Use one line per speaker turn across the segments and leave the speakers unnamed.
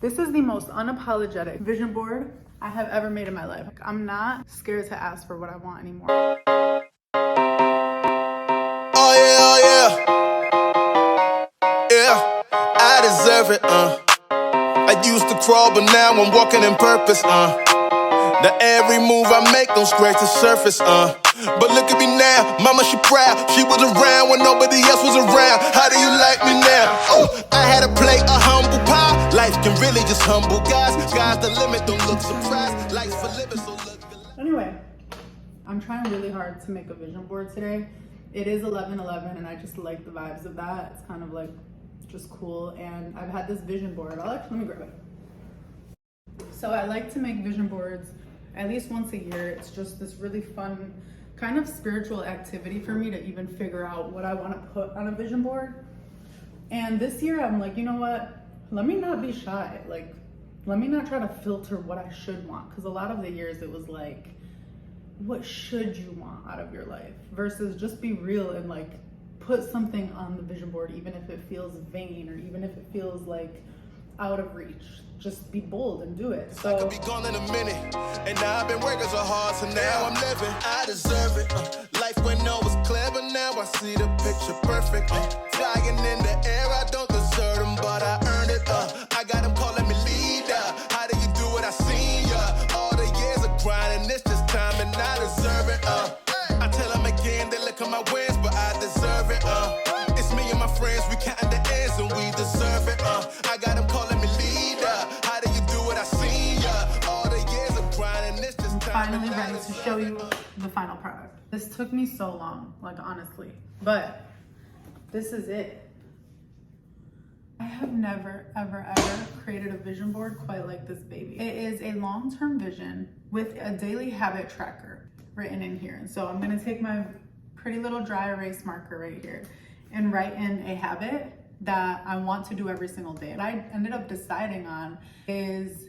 This is the most unapologetic vision board I have ever made in my life. I'm not scared to ask for what I want anymore.
Oh yeah, yeah, I deserve it, I used to crawl, but now I'm walking in purpose, Now every move I make don't scratch the surface, But look at me now, mama she proud. She was around when nobody else was around. How do you like me now? Oh, I had to play a humble pie. Life can really just humble guys. Sky's the limit, don't look surprised. Life's for living, so look.
Anyway, I'm trying really hard to make a vision board today. It is 11/11 and I just like the vibes of that. It's kind of like just cool, and I've had this vision board. Let me grab it. So I like to make vision boards at least once a year. It's just this really fun kind of spiritual activity for me to even figure out what I want to put on a vision board. And this year I'm like, you know what? Let me not be shy. Like, let me not try to filter what I should want. Because a lot of the years it was like, what should you want out of your life? Versus just be real and like put something on the vision board, even if it feels vain or even if it feels like out of reach. Just be bold and do it. So
I could be gone in a minute, and now I've been working so hard, so now I'm living. I deserve it. Life when no was clever, now I see the picture perfect. Flying in the air, I don't deserve them, but I earned it. I got them calling me leader. How do you do it? I seen ya. All the years of grinding, it's just time, and I deserve it. I tell them again, they look at my wins, but I deserve it. It's me and my friends, we counting the ends, and we deserve it. I got them calling me leader. How do you do it? I seen ya. All the years of grinding, it's just time.
finally ready to show you the final product. This took me so long, like honestly, but this is it. I have never, ever created a vision board quite like this baby. It is a long-term vision with a daily habit tracker written in here. And so I'm gonna take my pretty little dry erase marker right here and write in a habit that I want to do every single day. And I ended up deciding on is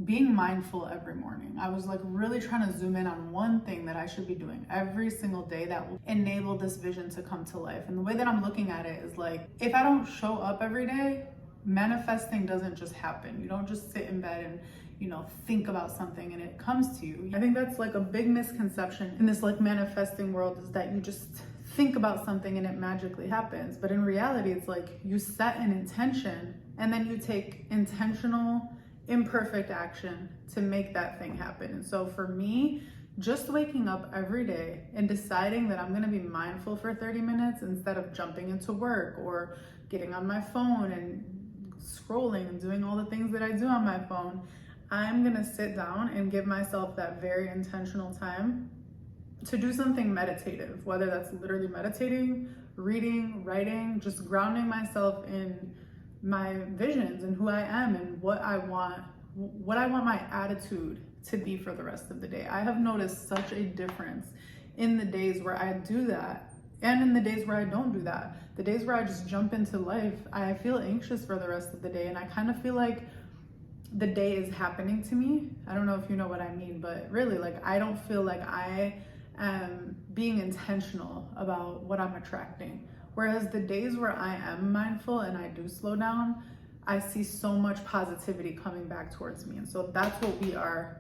being mindful every morning. I was like really trying to zoom in on one thing that I should be doing every single day that will enable this vision to come to life. And the way that I'm looking at it is like, if I don't show up every day, manifesting doesn't just happen. You don't just sit in bed and, you know, think about something and it comes to you. I think that's like a big misconception in this like manifesting world, is that you just think about something and it magically happens. But in reality, it's like you set an intention and then you take intentional, imperfect action to make that thing happen. And so for me, just waking up every day and deciding that I'm going to be mindful for 30 minutes instead of jumping into work or getting on my phone and scrolling and doing all the things that I do on my phone, I'm going to sit down and give myself that very intentional time to do something meditative, whether that's literally meditating, reading, writing, just grounding myself in my visions and who I am and what I want my attitude to be for the rest of the day. I have noticed such a difference in the days where I do that and in the days where I don't do that. The days where I just jump into life, I feel anxious for the rest of the day, and I kind of feel like the day is happening to me. I don't know if you know what I mean, but really, like, I don't feel like I am being intentional about what I'm attracting. Whereas the days where I am mindful and I do slow down, I see so much positivity coming back towards me. And so that's what we are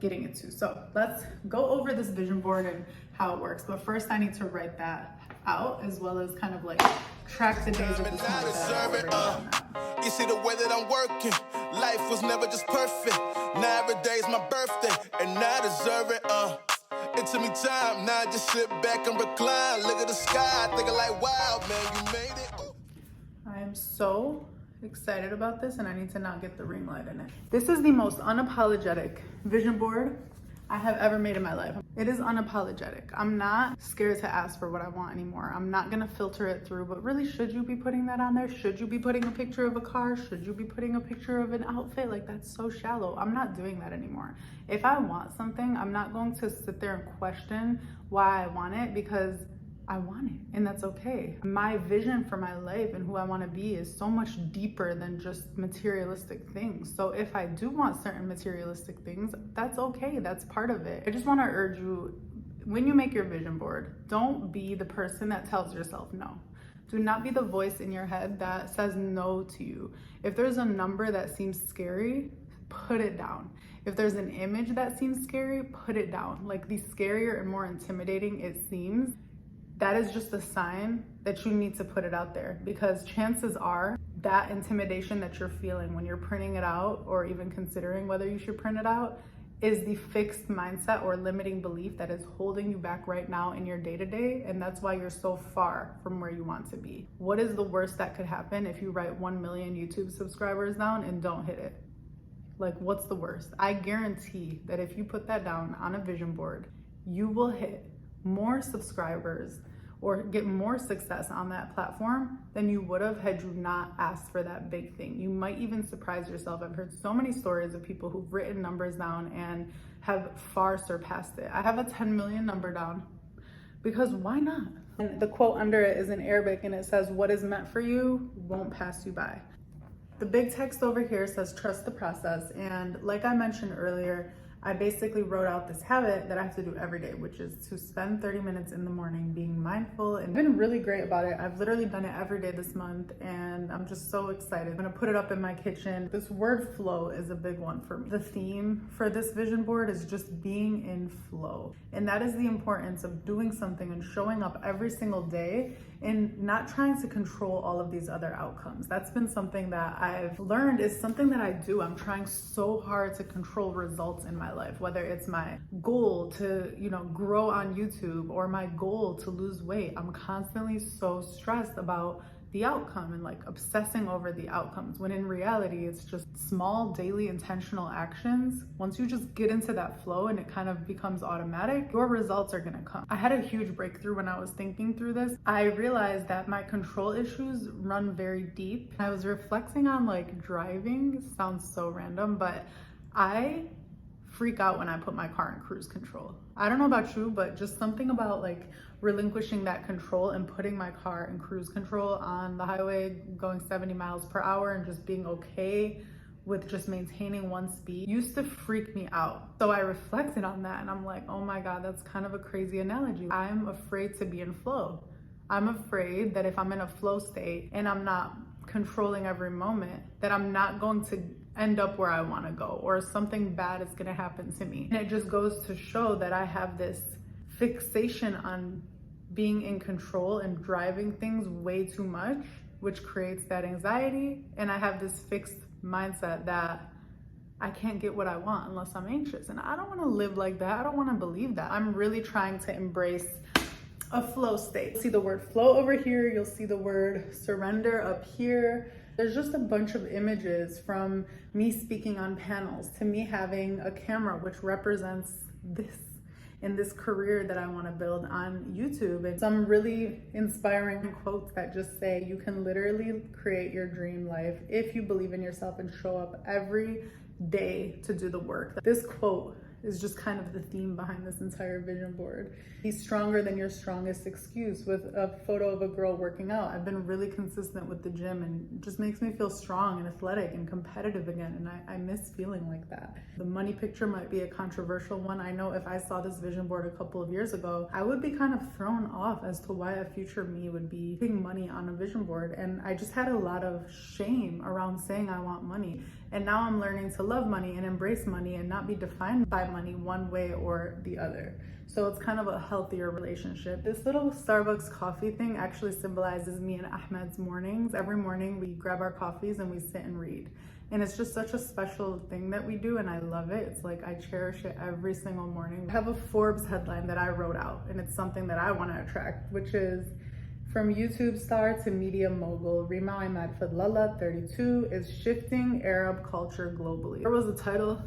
getting into. So let's go over this vision board and how it works. But first I need to write that out, as well as kind of like track the days of this month.
You see the way that I'm working, life was never just perfect. Now every day's my birthday, and I deserve it, It took me time, now I just sit back and recline. Look at the sky, thinking like, wow, man, you made it.
I am so excited about this, and I need to not get the ring light in it. This is the most unapologetic vision board I have ever made in my life. It is unapologetic. I'm not scared to ask for what I want anymore. I'm not gonna filter it through, but really, should you be putting that on there? Should you be putting a picture of a car? Should you be putting a picture of an outfit? Like, that's so shallow. I'm not doing that anymore. If I want something, I'm not going to sit there and question why I want it, because I want it, and that's okay. My vision for my life and who I want to be is so much deeper than just materialistic things. So if I do want certain materialistic things, that's okay. That's part of it. I just want to urge you, when you make your vision board, don't be the person that tells yourself no. Do not be the voice in your head that says no to you. If there's a number that seems scary, put it down. If there's an image that seems scary, put it down. Like, the scarier and more intimidating it seems, that is just a sign that you need to put it out there, because chances are that intimidation that you're feeling when you're printing it out, or even considering whether you should print it out, is the fixed mindset or limiting belief that is holding you back right now in your day-to-day, and that's why you're so far from where you want to be. What is the worst that could happen if you write 1 million YouTube subscribers down and don't hit it? Like, what's the worst? I guarantee that if you put that down on a vision board, you will hit more subscribers or get more success on that platform than you would have had you not asked for that big thing. You might even surprise yourself. I've heard so many stories of people who've written numbers down and have far surpassed it. I have a 10 million number down because why not? And the quote under it is in Arabic, and it says, "What is meant for you won't pass you by." The big text over here says trust the process, and like I mentioned earlier, I basically wrote out this habit that I have to do every day, which is to spend 30 minutes in the morning being mindful, and I've been really great about it. I've literally done it every day this month, and I'm just so excited. I'm gonna put it up in my kitchen. This word flow is a big one for me. The theme for this vision board is just being in flow. And that is the importance of doing something and showing up every single day and not trying to control all of these other outcomes. That's been something that I've learned is something that I do. I'm trying so hard to control results in my life, whether it's my goal to, grow on YouTube or my goal to lose weight. I'm constantly so stressed about the outcome and obsessing over the outcomes, when in reality it's just small daily intentional actions. Once you just get into that flow and it kind of becomes automatic, your results are gonna come. I had a huge breakthrough when I was thinking through this. I realized that my control issues run very deep. I was reflecting on driving. It sounds so random, but I freak out when I put my car in cruise control. I don't know about you, but just something about relinquishing that control and putting my car in cruise control on the highway going 70 miles per hour and just being okay with just maintaining one speed used to freak me out. So I reflected on that and I'm like, oh my God, that's kind of a crazy analogy. I'm afraid to be in flow. I'm afraid that if I'm in a flow state and I'm not controlling every moment, that I'm not going to end up where I want to go, or something bad is going to happen to me. And it just goes to show that I have this fixation on being in control and driving things way too much, which creates that anxiety. And I have this fixed mindset that I can't get what I want unless I'm anxious. And I don't want to live like that. I don't want to believe that. I'm really trying to embrace a flow state. See the word flow over here. You'll see the word surrender up here. There's just a bunch of images from me speaking on panels to me having a camera, which represents this in this career that I want to build on YouTube. And some really inspiring quotes that just say you can literally create your dream life if you believe in yourself and show up every day to do the work. This quote is just kind of the theme behind this entire vision board. Be stronger than your strongest excuse, with a photo of a girl working out. I've been really consistent with the gym and it just makes me feel strong and athletic and competitive again, and I miss feeling like that. The money picture might be a controversial one. I know if I saw this vision board a couple of years ago, I would be kind of thrown off as to why a future me would be putting money on a vision board, and I just had a lot of shame around saying I want money. And now I'm learning to love money and embrace money and not be defined by money one way or the other. So it's kind of a healthier relationship. This little Starbucks coffee thing actually symbolizes me and Ahmed's mornings. Every morning we grab our coffees and we sit and read. And it's just such a special thing that we do, and I love it. It's like I cherish it every single morning. I have a Forbes headline that I wrote out, and it's something that I want to attract, which is, from YouTube star to media mogul, Rima Ahmad Fadlallah, 32, is shifting Arab culture globally. There was the title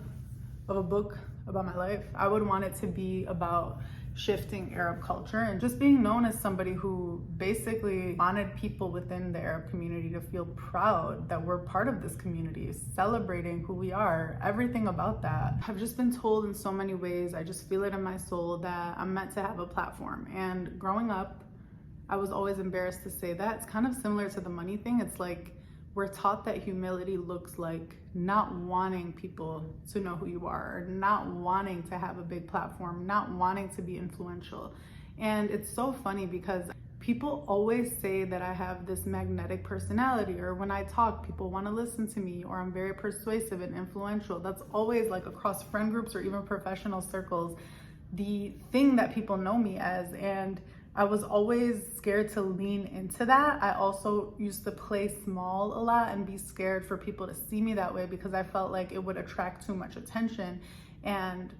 of a book about my life. I would want it to be about shifting Arab culture and just being known as somebody who basically wanted people within the Arab community to feel proud that we're part of this community, celebrating who we are, everything about that. I've just been told in so many ways, I just feel it in my soul, that I'm meant to have a platform. And growing up, I was always embarrassed to say that. It's kind of similar to the money thing. It's like we're taught that humility looks like not wanting people to know who you are, or not wanting to have a big platform, not wanting to be influential. And it's so funny because People always say that I have this magnetic personality, or when I talk, people want to listen to me, or I'm very persuasive and influential. That's always like across friend groups or even professional circles, the thing that people know me as. And I was always scared to lean into that. I also used to play small a lot and be scared for people to see me that way because I felt like it would attract too much attention. And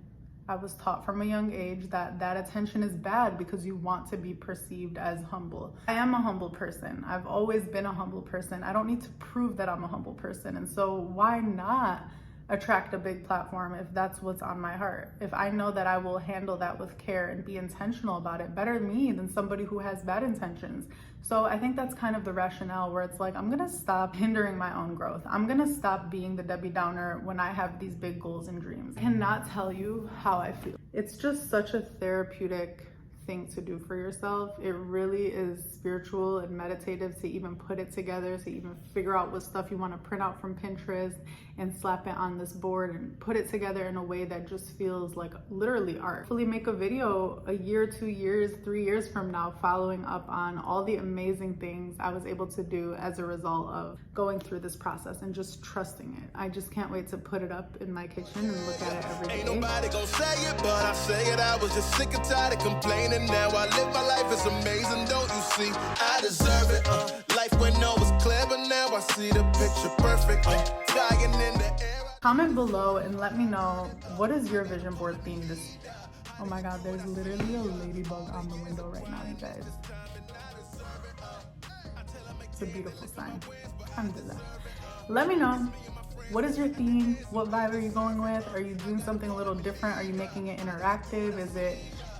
I was taught from a young age that that attention is bad because you want to be perceived as humble. I am a humble person. I've always been a humble person. I don't need to prove that I'm a humble person. And so why not attract a big platform if that's what's on my heart? If I know that I will handle that with care and be intentional about it, better me than somebody who has bad intentions. So I think that's kind of the rationale where it's like, I'm gonna stop hindering my own growth. I'm gonna stop being the Debbie Downer when I have these big goals and dreams. I cannot tell you how I feel. It's just such a therapeutic thing to do for yourself. It really is spiritual and meditative to even put it together, to even figure out what stuff you want to print out from Pinterest and slap it on this board and put it together in a way that just feels like literally art. Hopefully make a video a year, 2 years, 3 years from now following up on all the amazing things I was able to do as a result of going through this process and just trusting it. I just can't wait to put it up in my kitchen and look at it every day.
Ain't nobody gonna say it, but I say it. I was just sick and tired of complaining. Now I live my life, it's amazing, don't you see? I deserve it. Life when no was clear, but now I see the picture perfect. Flying in the air.
Comment below and let me know, what is your vision board theme this? Oh my God, there's literally a ladybug on the window right now, you guys. It's a beautiful sign. Alhamdulillah. Let me know, what is your theme? What vibe are you going with? Are you doing something a little different? Are you making it interactive? Is it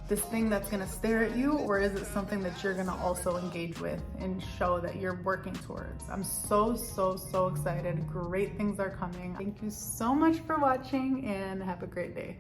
this thing that's gonna stare at you, or is it something that you're gonna also engage with and show that you're working towards? I'm so excited. Great things are coming. Thank you so much for watching and have a great day.